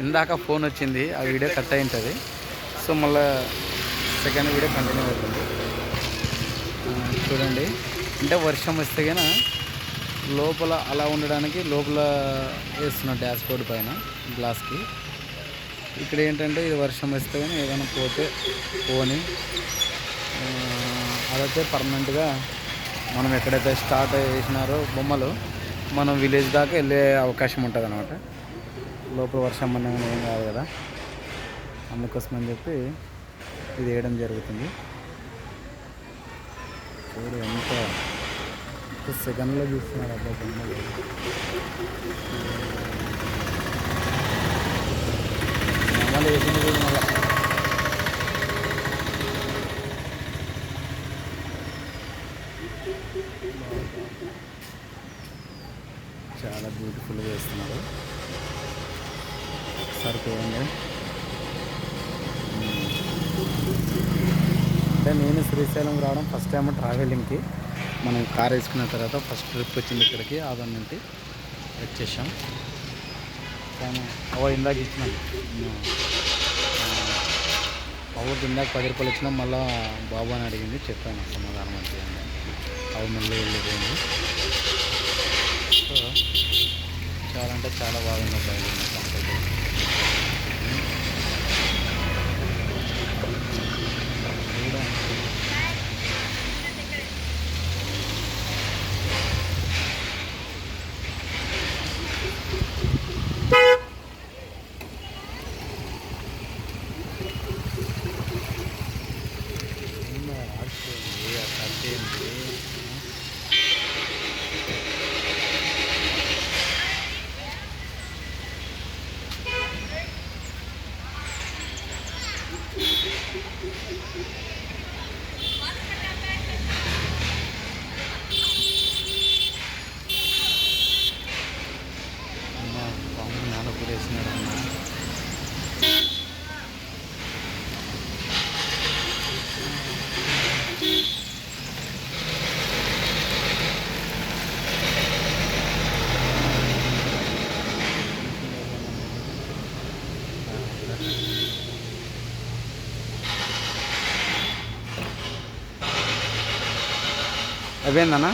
ఇందాక ఫోన్ వచ్చింది, ఆ వీడియో కట్ అయి ఉంటుంది. సో మళ్ళీ సెకండ్ వీడియో కంటిన్యూ అవుతుంది. చూడండి, అంటే వర్షం వస్తే కన్నా లోపల అలా ఉండడానికి లోపల వేస్తున్న డాష్ బోర్డ్ పైన గ్లాస్కి. ఇక్కడ ఏంటంటే ఇది వర్షం వస్తే కానీ ఏదైనా పోతే పోని, అదైతే పర్మనెంట్గా మనం ఎక్కడైతే స్టార్ట్ చేసినారో బొమ్మలు మనం విలేజ్ దాకా వెళ్ళే అవకాశం ఉంటుంది అన్నమాట. లోపల వర్షం అన్న ఏం కాదు కదా, అందుకోసం అని చెప్పి ఇది వేయడం జరుగుతుంది. చూడు ఎంత సెకండ్లో చూస్తున్నారు అబ్బా బొమ్మలు. మళ్ళీ వేసింది కూడా మళ్ళీ చాలా బ్యూటిఫుల్గా వేస్తున్నారు. సరిపోయింది. అంటే నేను శ్రీశైలం రావడం ఫస్ట్ టైం ట్రావెలింగ్కి. మనం కార్ వేసుకున్న తర్వాత ఫస్ట్ ట్రిప్ వచ్చింది ఇక్కడికి, ఆదం నుండి వచ్చేసాం. కానీ ఇందాక ఇచ్చినాం అవ్వకి ఇందాక 10 రూపాయలు ఇచ్చినాం. మళ్ళీ బాబు అని అడిగింది, చెప్పాను సమాధానం మంచిగా. మళ్ళీ వెళ్ళిపోయింది. సో చాలా అంటే చాలా బాగుంది బయలుదేరి కంప్లీట్. అయిపోయిందన్నా.